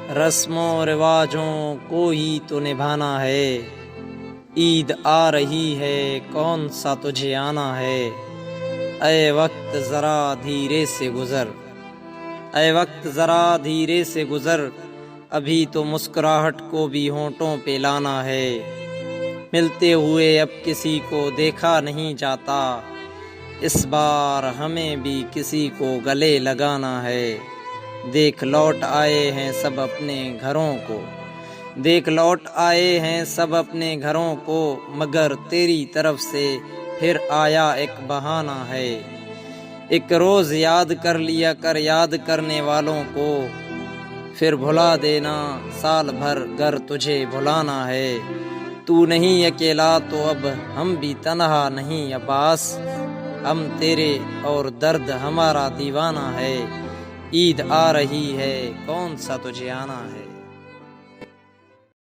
رسموں رواجوں کو ہی تو نبھانا ہے، عید آ رہی ہے کون سا تجھے آنا ہے۔ اے وقت ذرا دھیرے سے گزر، اے وقت ذرا دھیرے سے گزر، ابھی تو مسکراہٹ کو بھی ہونٹوں پہ لانا ہے۔ ملتے ہوئے اب کسی کو دیکھا نہیں جاتا، اس بار ہمیں بھی کسی کو گلے لگانا ہے۔ دیکھ لوٹ آئے ہیں سب اپنے گھروں کو، دیکھ لوٹ آئے ہیں سب اپنے گھروں کو، مگر تیری طرف سے پھر آیا ایک بہانہ ہے۔ ایک روز یاد کر لیا کر یاد کرنے والوں کو، پھر بھلا دینا سال بھر گر تجھے بھلانا ہے۔ تو نہیں اکیلا تو اب ہم بھی تنہا نہیں عباس، ہم تیرے اور درد ہمارا دیوانہ ہے۔ عید آ رہی ہے کون سا تجھے آنا ہے۔